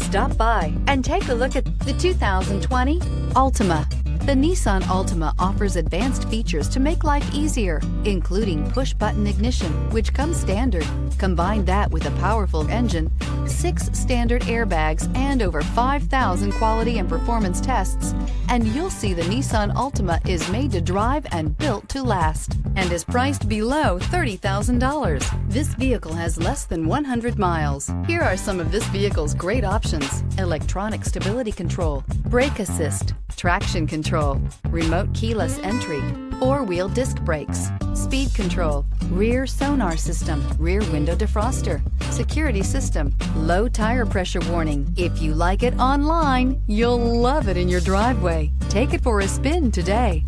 Stop by and take a look at the 2020 Altima. The Nissan Altima offers advanced features to make life easier, including push-button ignition, which comes standard. Combine that with a powerful engine, 6 standard airbags, and over 5,000 quality and performance tests, and you'll see the Nissan Altima is made to drive and built to last, and is priced below $30,000. This vehicle has less than 100 miles. Here are some of this vehicle's great options: electronic stability control, brake assist, traction control, remote keyless entry, 4-wheel disc brakes, speed control, rear sonar system, rear window defroster, security system, low tire pressure warning. If you like it online, you'll love it in your driveway. Take it for a spin today.